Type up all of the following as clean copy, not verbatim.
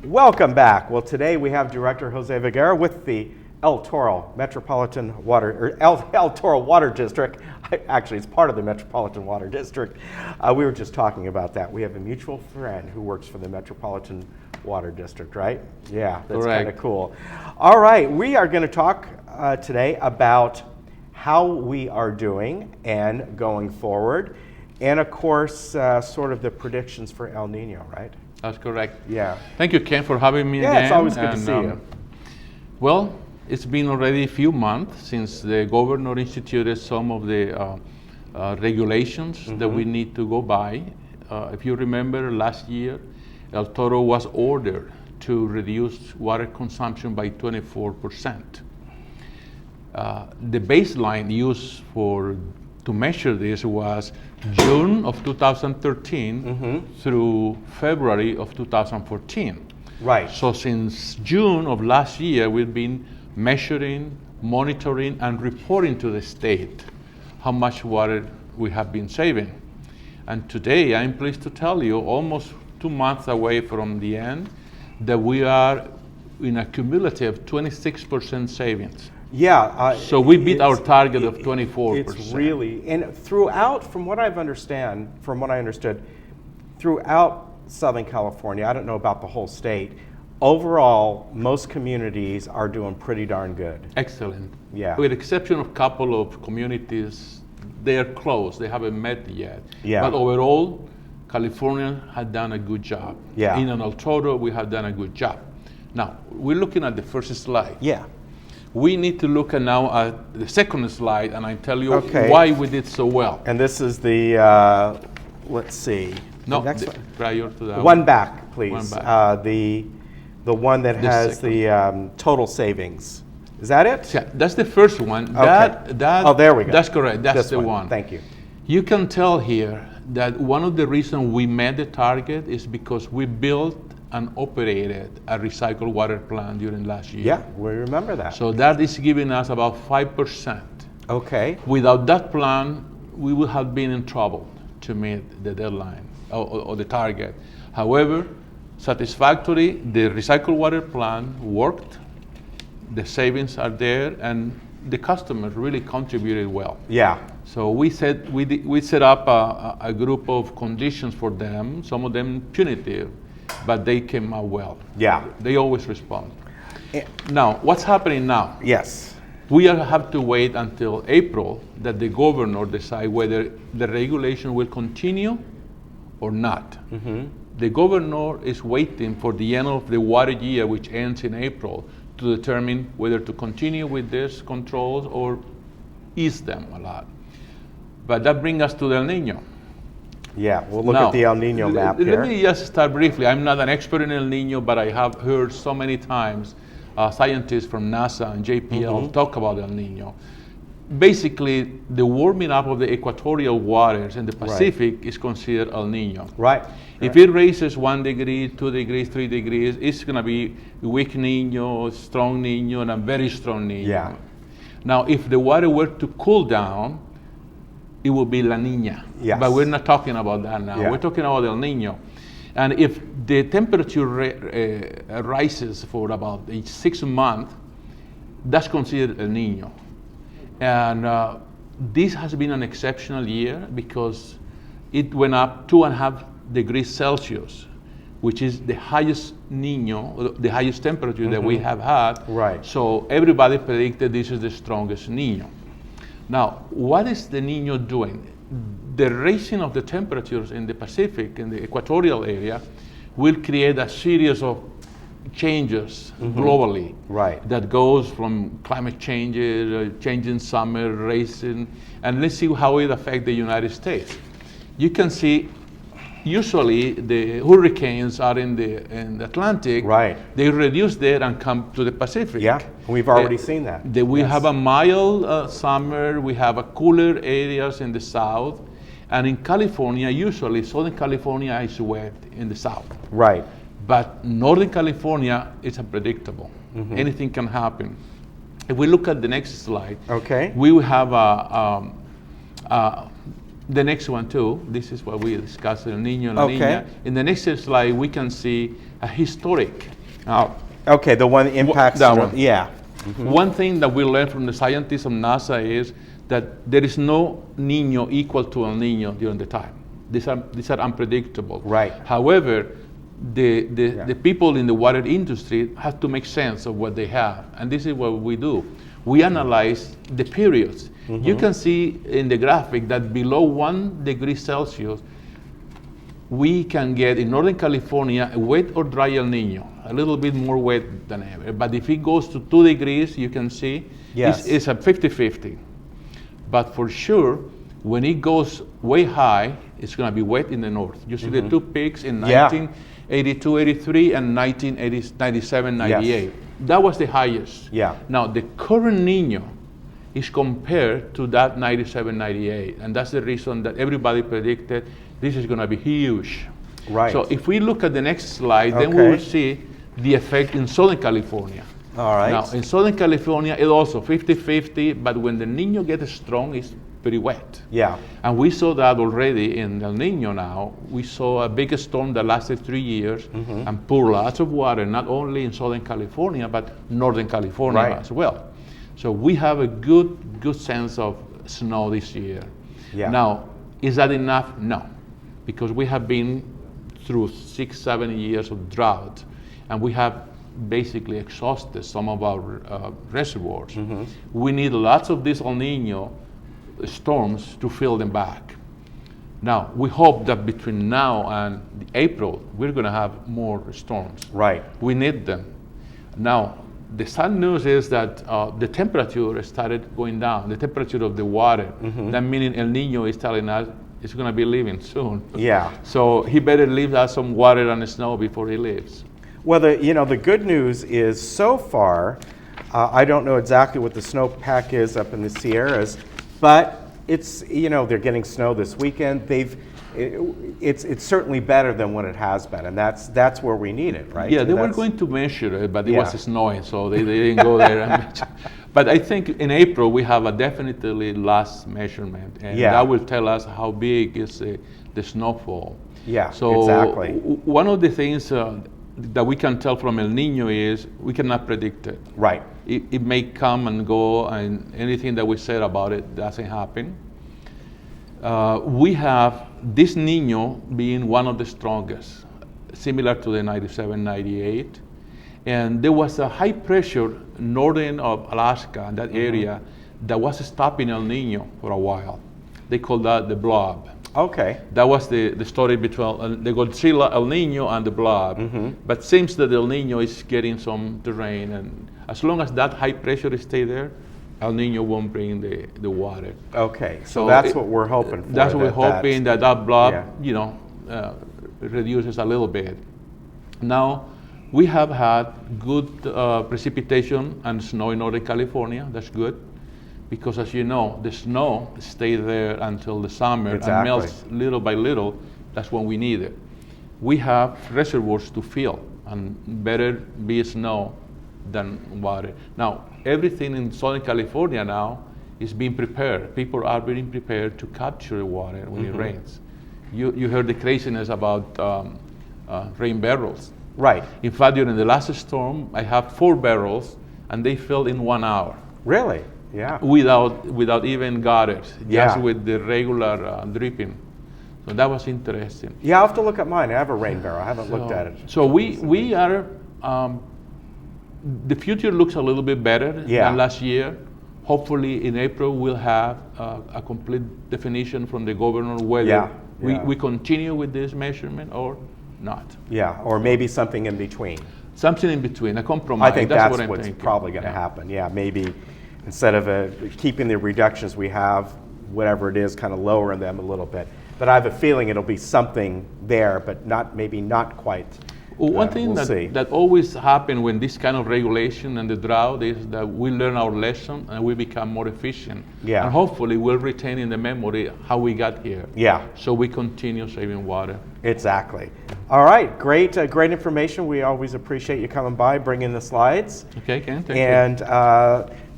Welcome back. Well, today we have Director Jose Vergara with the El Toro Metropolitan Water, or El Toro Water District. Actually, it's part of the Metropolitan Water District. We were just talking about that. We have a mutual friend who works for the Metropolitan Water District, right? Yeah, that's kind of cool. All right, we are going to talk today about how we are doing and going forward, and of course, sort of the predictions for El Nino, right? That's correct. Yeah. Thank you, Ken, for having me again. Yeah, it's always good to see you. Well, it's been already a few months since the governor instituted some of the regulations that we need to go by. If you remember, last year, El Toro was ordered to reduce water consumption by 24%. The baseline used to measure this was June of 2013 through February of 2014. Right. So since June of last year, we've been measuring, monitoring, and reporting to the state how much water we have been saving. And today, I'm pleased to tell you, almost 2 months away from the end, that we are in a cumulative 26% savings. Yeah. So we beat our target of 24%. It's really, and throughout, from what I understood, throughout Southern California, I don't know about the whole state, overall, most communities are doing pretty darn good. Excellent. Yeah. With the exception of a couple of communities, they are close, they haven't met yet. Yeah. But overall, California had done a good job. Yeah. In El Toro, we have done a good job. Now, we're looking at the first slide. Yeah. We need to look now at the second slide, and I tell you why we did so well. And this is the, let's see. No, the next one. Prior to that One back, please. One back. The one that has the total savings. Is that it? Yeah, that's the first one. Okay. Oh, there we go. That's correct. That's this the one. Thank you. You can tell here that one of the reasons we met the target is because we built and operated a recycled water plant during last year. Yeah, we remember that. So that is giving us about 5%. Okay. Without that plan, we would have been in trouble to meet the deadline or the target. However, satisfactory, the recycled water plant worked, the savings are there, and the customers really contributed well. Yeah. So we set up a group of conditions for them, some of them punitive, but they came out well. Yeah. They always respond. Now, what's happening now? Yes. We have to wait until April that the governor decide whether the regulation will continue or not. The governor is waiting for the end of the water year, which ends in April, to determine whether to continue with these controls or ease them a lot. But that brings us to the El Nino. Yeah, we'll look at the El Nino map here. Let me just start briefly. I'm not an expert in El Nino, but I have heard so many times scientists from NASA and JPL talk about El Nino. Basically, the warming up of the equatorial waters in the Pacific is considered El Nino. Right. If it raises 1 degree, 2 degrees, 3 degrees, it's going to be weak Nino, strong Nino, and a very strong Nino. Yeah. Now, if the water were to cool down, it will be La Nina. Yes. But we're not talking about that now. Yeah. We're talking about El Nino. And if the temperature rises for about 6 months, that's considered El Nino. And this has been an exceptional year because it went up 2.5 degrees Celsius, which is the highest Nino, the highest temperature that we have had. Right. So everybody predicted this is the strongest Nino. Now, what is the Nino doing? The raising of the temperatures in the Pacific, in the equatorial area, will create a series of changes globally. Right. That goes from climate changes, changing summer, raising, and let's see how it affects the United States. You can see, usually the hurricanes are in the Atlantic. Right. They reduce there and come to the Pacific. Yeah, we've already seen that. We have a mild summer, we have a cooler areas in the south, and in California, usually Southern California is wet in the south. Right. But Northern California is unpredictable. Anything can happen. If we look at the next slide, Okay. we will have the next one too. This is what we discussed, El Niño and La Okay. Niña. In the next slide, we can see a historic. Now, Okay, the one that impacts. that one. Yeah. one thing that we learned from the scientists of NASA is that there is no Niño equal to El Niño during the time. These are unpredictable. Right. However, the people in the water industry have to make sense of what they have, and this is what we do. We analyze the periods. You can see in the graphic that below 1 degree Celsius, we can get in Northern California a wet or dry El Nino, a little bit more wet than ever. But if it goes to 2 degrees, you can see Yes. it's a 50-50. But for sure, when it goes way high, it's going to be wet in the north. You see the two peaks in Yeah. 1982, 83, and 1997, 98. That was the highest. Yeah. Now, the current Nino is compared to that 97, 98. And that's the reason that everybody predicted this is going to be huge. Right. So if we look at the next slide, then we Okay. will see the effect in Southern California. All right. Now, in Southern California, it's also 50-50, but when the Nino gets strong, it's pretty wet. Yeah. And we saw that already in El Nino now. We saw a big storm that lasted 3 years and poured lots of water, not only in Southern California, but Northern California Right. as well. So we have a good sense of snow this year. Yeah. Now, is that enough? No, because we have been through 6-7 years of drought, and we have basically exhausted some of our reservoirs. We need lots of these El Nino storms to fill them back. Now, we hope that between now and April, we're going to have more storms. Right. We need them. Now, the sad news is that the temperature started going down, the temperature of the water. That meaning El Nino is telling us it's going to be leaving soon. Yeah. So he better leave us some water and snow before he leaves. Well, the good news is so far, I don't know exactly what the snowpack is up in the Sierras, but it's, they're getting snow this weekend. It's certainly better than what it has been, and that's where we need it, right? Yeah, And they were that's- going to measure it, but it Yeah. was snowing, so they didn't go there and measure. But I think in April we have a definitely last measurement, and Yeah. that will tell us how big is the snowfall. Yeah, So exactly. One of the things that we can tell from El Nino is we cannot predict it. Right. It may come and go, and anything that we said about it doesn't happen. We have this Nino being one of the strongest, similar to the 97, 98. And there was a high pressure northern of Alaska, that area, that was stopping El Nino for a while. They called that the blob. Okay. That was the story between the Godzilla, El Nino, and the blob. But seems that El Nino is getting some terrain, and as long as that high pressure stays there, El Nino won't bring the water. Okay. So So that's it- what we're hoping for. That's what we're hoping, that blob, Yeah. reduces a little bit. Now, we have had good precipitation and snow in Northern California. That's good, because as you know, the snow stays there until the summer Exactly. and melts little by little. That's when we need it. We have reservoirs to fill, and better be snow than water. Now, everything in Southern California now is being prepared. People are being prepared to capture the water when it rains. You heard the craziness about rain barrels. Right. In fact, during the last storm, I have 4 barrels, and they filled in 1 hour Really? Yeah. without even gutters, Yeah. just with the regular dripping. So that was interesting. Yeah, I'll have to look at mine. I have a rain barrel. I haven't looked at it. So we are. The future looks a little bit better Yeah. than last year. Hopefully, in April, we'll have a complete definition from the governor whether Yeah, yeah. we continue with this measurement or not. Yeah, or maybe something in between. Something in between, a compromise. I think that's what I'm what's thinking. probably going to Yeah. happen. Yeah, maybe instead of keeping the reductions we have, whatever it is, kind of lowering them a little bit. But I have a feeling it'll be something there, but maybe not quite. Well, one thing we'll see. that always happens when this kind of regulation and the drought is that we learn our lesson and we become more efficient. Yeah. And hopefully we'll retain in the memory how we got here. Yeah. So we continue saving water. Exactly. All right, great information. We always appreciate you coming by, bringing the slides. Okay, Ken, thank you. And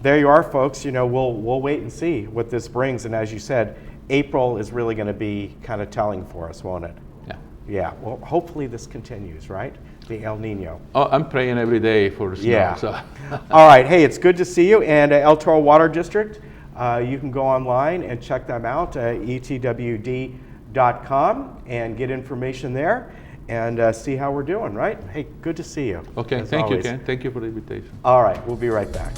there you are, folks. We'll wait and see what this brings. And as you said, April is really going to be kind of telling for us, won't it? Yeah. Yeah, well, hopefully this continues, right? The El Nino. Oh, I'm praying every day for snow. Yeah. So. All right, hey, it's good to see you. And El Toro Water District, you can go online and check them out, etwd.com, and get information there and see how we're doing, right? Hey, good to see you. Okay, as thank you, always. Ken. Thank you for the invitation. All right, we'll be right back.